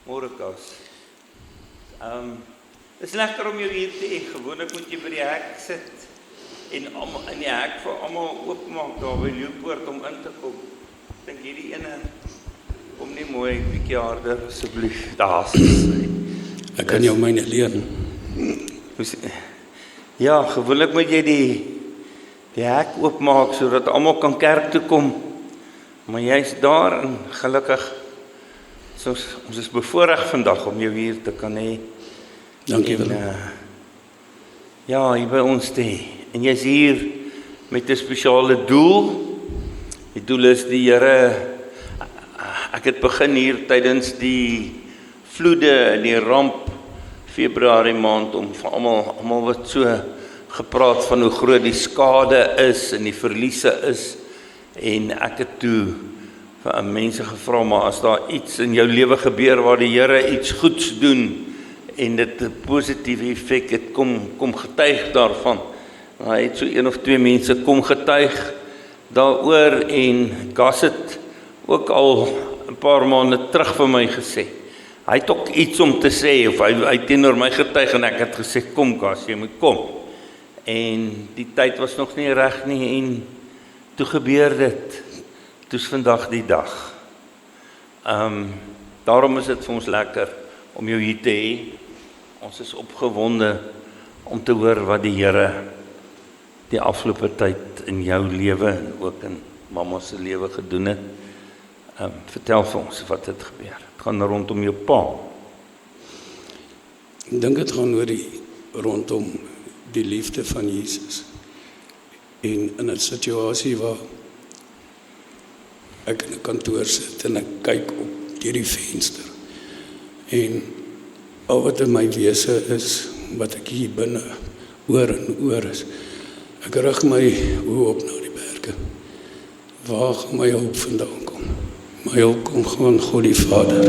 Môre Kas. Is lekker om jou hier te hê. Gewoonlik moet jy by die hek sit en in die hek vir almal oopmaak daar by Leeupoort om in te kom. Ek dink hierdie ene kom nie mooi, bietjie harder asseblief. Daar's. Ek kan jou myne leer. Ja, gewoonlik moet jy die hek oopmaak sodat almal kan kerk toe kom. Maar jy's daar en gelukkig ons is bevoorreg vandag om jou hier te kan hê. Dankie wel. Ja, hier by ons te hê. En jy's hier met 'n spesiale doel. Die doel is die Here. Ek het begin hier tydens die vloede en die ramp Februarie maand om vir almal wat so gepraat van hoe groot die skade is en die verliese is. En ek het toe vir mense gevra, maar as daar iets in jou lewe gebeur waar die Here iets goeds doen en dit 'n positiewe effek het, kom getuig daarvan. Hy het so 1 of 2 mense kom getuig daaroor en Gas het ook al 'n paar maande terug vir my gesê. Hy het ook iets om te sê of hy teenoor my getuig en ek het gesê kom Gas, jy moet kom. En die tyd was nog nie reg nie en toe gebeur dit. Toe's vandag die dag. Daarom is dit vir ons lekker om jou hier te hê. Ons is opgewonde om te hoor wat die Here die afgelope tyd in jou lewe en ook in mamma se lewe gedoen het. Vertel vir ons wat het gebeur. Het gaan rondom jou pa. Ek dink dit gaan rondom die liefde van Jesus. En in 'n situasie waar ek in 'n kantoor sit en ek kyk op deur die venster. En al wat in my wese is, wat ek hier binne oor en oor is, ek rig my oë op na die berge. Waar gaan my hulp vandaan kom? My hulp kom van God die Vader,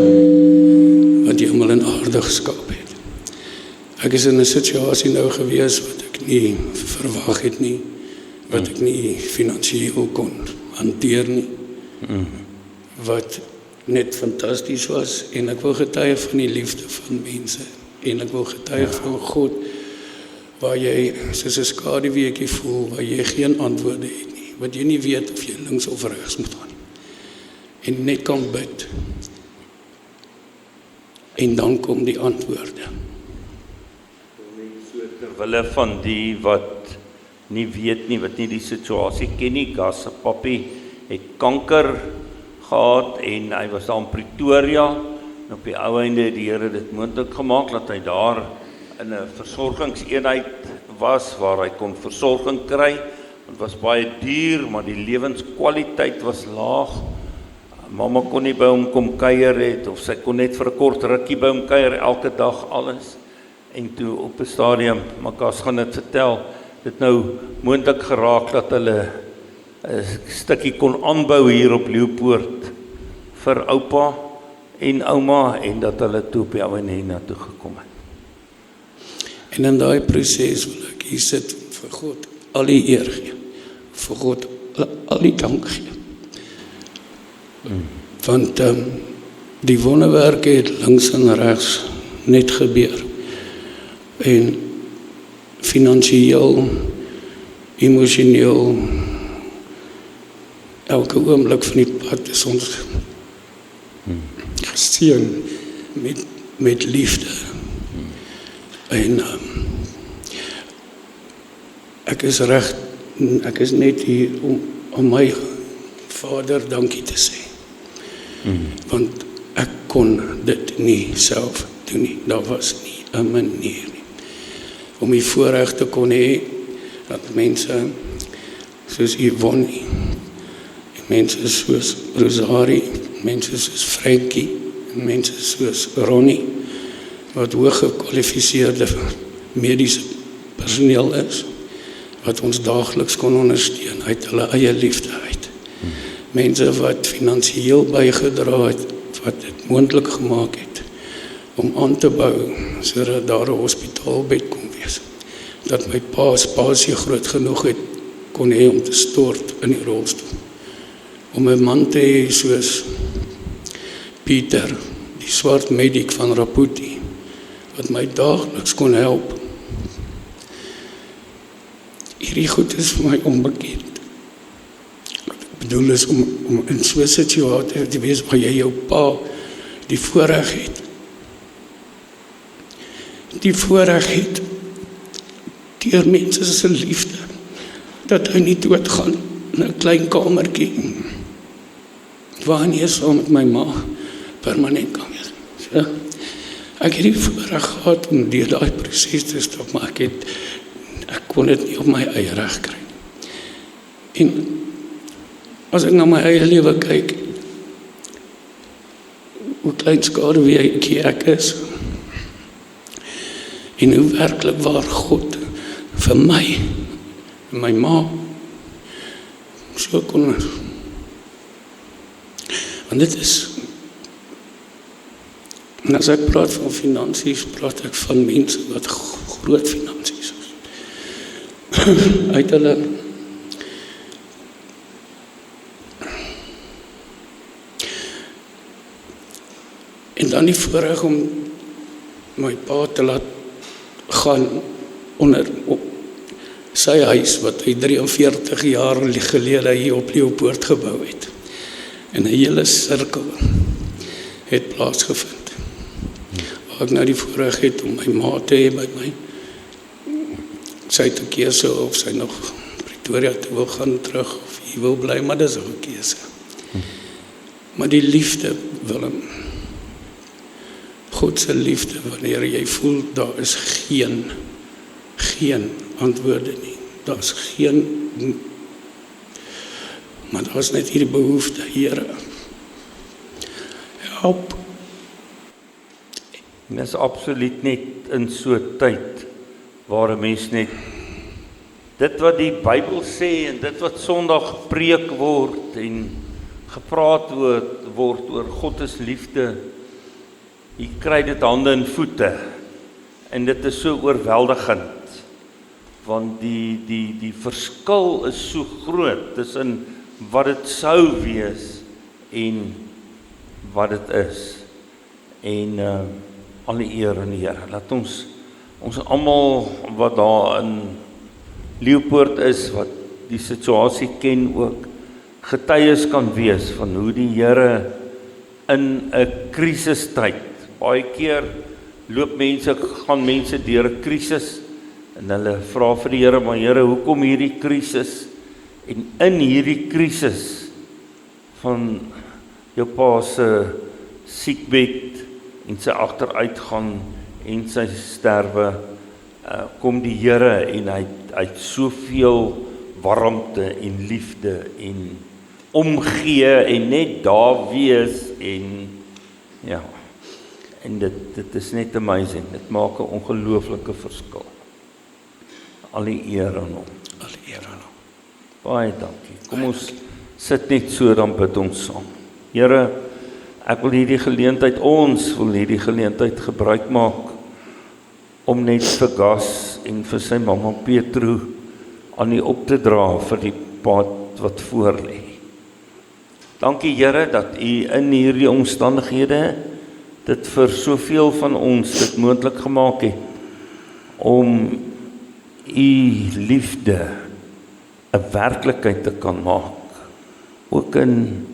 wat die hemel en aarde geskaap het. Ek is in 'n situasie nou gewees wat ek nie verwag het nie, wat ek nie finansiëel kon hanteer nie, wat net fantasties was, en ek wil getuig van die liefde van mense, en ek wil getuig van God, waar jy soos 'n skaduweetjie voel, waar jy geen antwoorde het nie, wat jy nie weet of jy links of regs moet gaan, en net kan bid, en dan kom die antwoorde. So terwille van die wat nie weet nie, wat nie die situasie ken nie, Gas se pappie het kanker gehad en hy was daar in Pretoria en op die ou einde het die Here dit moontlik gemaak dat hy daar in 'n versorgingseenheid was waar hy kon versorging kry. Dit was baie duur, maar die lewenskwaliteit was laag. Mamma kon nie by hom kom kuier het of sy kon net vir 'n kort rukkie by hom kuier elke dag alles. En toe op 'n stadium, Gas gaan dit vertel, dit nou moontlik geraak dat hulle 'n stukkie kon aanbou hier op Leeupoort vir oupa en ouma en dat hulle toe op die ou en na toe gekom het. En in daai proses wil ek hier sit vir God al die eer gee, vir God al die dank gee. Want die wonderwerke het links en regs net gebeur. En finansiëel, emosioneel, elke oomblik van die pad is ons geseën met liefde. En ek is net hier om my Vader dankie te sê. Want ek kon dit nie self doen nie. Daar was nie 'n manier nie. Om die voorreg te kon hê dat mense soos Yvonne, mense soos Rosarie, mense soos Frankie, mense soos Ronnie, wat hooggekwalifiseerde mediese personeel is, wat ons daagliks kon ondersteun uit hulle eie liefde uit. Mense wat finansiëel bygedra het, wat dit moontlik gemaak het, om aan te bou, sodat daar 'n hospitaalbed kon wees. Dat my pa spasie groot genoeg het, kon hê om te stort in die rolstoel. Om 'n man te hê soos Pieter, die die swart mediek van Raputi, wat my daagliks kon help. Hierdie goed is vir my onbekend. Wat ek bedoel is om in so 'n situasie te wees waar jy jou pa die voorreg het. Die voorreg het deur mense se liefde, dat hy nie doodgaan in 'n klein kamertjie, waar nie saam met my ma permanent kan wees. So, ek het die voorreg gehad om deur daai proses te stap, maar ek kon dit nie op my eie reg kry. En as ek na my eie lewe kyk, hoe klein skaduwee ek is, en hoe werklik waar God vir my en my ma so kon. Want dit is, en as ek praat van finansies, praat ek van mense wat groot finansies is. Uit hulle en dan die voorreg om my pa te laat gaan onder op sy huis wat hy 43 jaar gelede hier op Leeupoort gebou het. En 'n hele sirkel het plaasgevind. Waar ek nou die voorreg het om my ma te hê by my. Sy het 'n keuse of sy nog Pretoria toe wil gaan terug of hier wil bly, maar dis 'n keuse. Maar die liefde, Willem, God se liefde, wanneer jy voel daar is geen antwoorde nie. Daar is geen, maar daar is net hierdie behoefte, Here, help. En is absoluut net in so 'n tyd waar 'n mens net dit wat die Bybel sê en dit wat Sondag gepreek word en gepraat word oor God is liefde, jy kry dit hande en voete en dit is so oorweldigend, want die verskil is so groot tussen wat dit sou wees en wat dit is. En al die eer aan die Here. Laat ons almal wat daar in Leeupoort is, wat die situasie ken ook, getuies kan wees van hoe die Here in 'n krisistyd, baie keer gaan mense deur 'n krisis en hulle vra vir die Here, maar Here, hoekom hierdie krisis? En in hierdie krisis van jou pa se siekbed en sy agteruitgang en sy sterwe, kom die Here en hy het soveel warmte en liefde en omgee en net daar wees en ja, en dit is net amazing. Dit maak 'n ongelooflike verskil. Al die eer aan hom. Al die eer aan hom. Baie dankie. Kom ons sit net so, dan bid ons saam. Here, ek wil hierdie geleentheid gebruik maak om net vir Gas en vir sy mamma Petro aan U op te dra vir die pad wat voor lê. Dankie Here dat U in hierdie omstandighede dit vir soveel van ons dit moontlik gemaak het om U liefde 'n werklikheid te kan maak. Ook in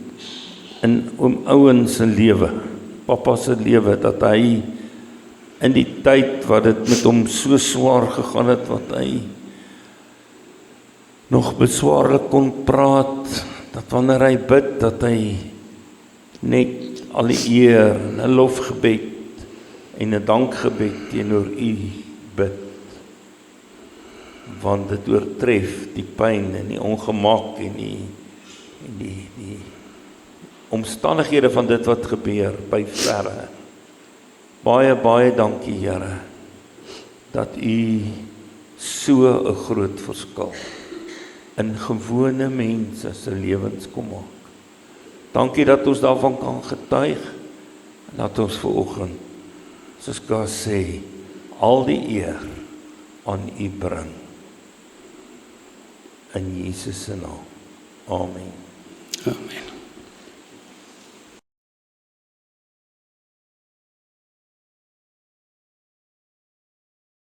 oom Ouwen se lewe, pappa se lewe, dat hy in die tyd wat dit met hom so swaar gegaan het, wat hy nog beswaarlik kon praat, dat wanneer hy bid, dat hy net al die eer en 'n lofgebed en 'n dankgebed teenoor U bid. Want dit oortref die pyn en die ongemak en die omstandighede van dit wat gebeur by verre. Baie, baie dankie Here, dat U so 'n groot verskil in gewone mense se lewens kom maak. Dankie dat ons daarvan kan getuig, en dat ons vanoggend, soos God sê, al die eer aan U bring. In Jesus se naam. Amen. Amen.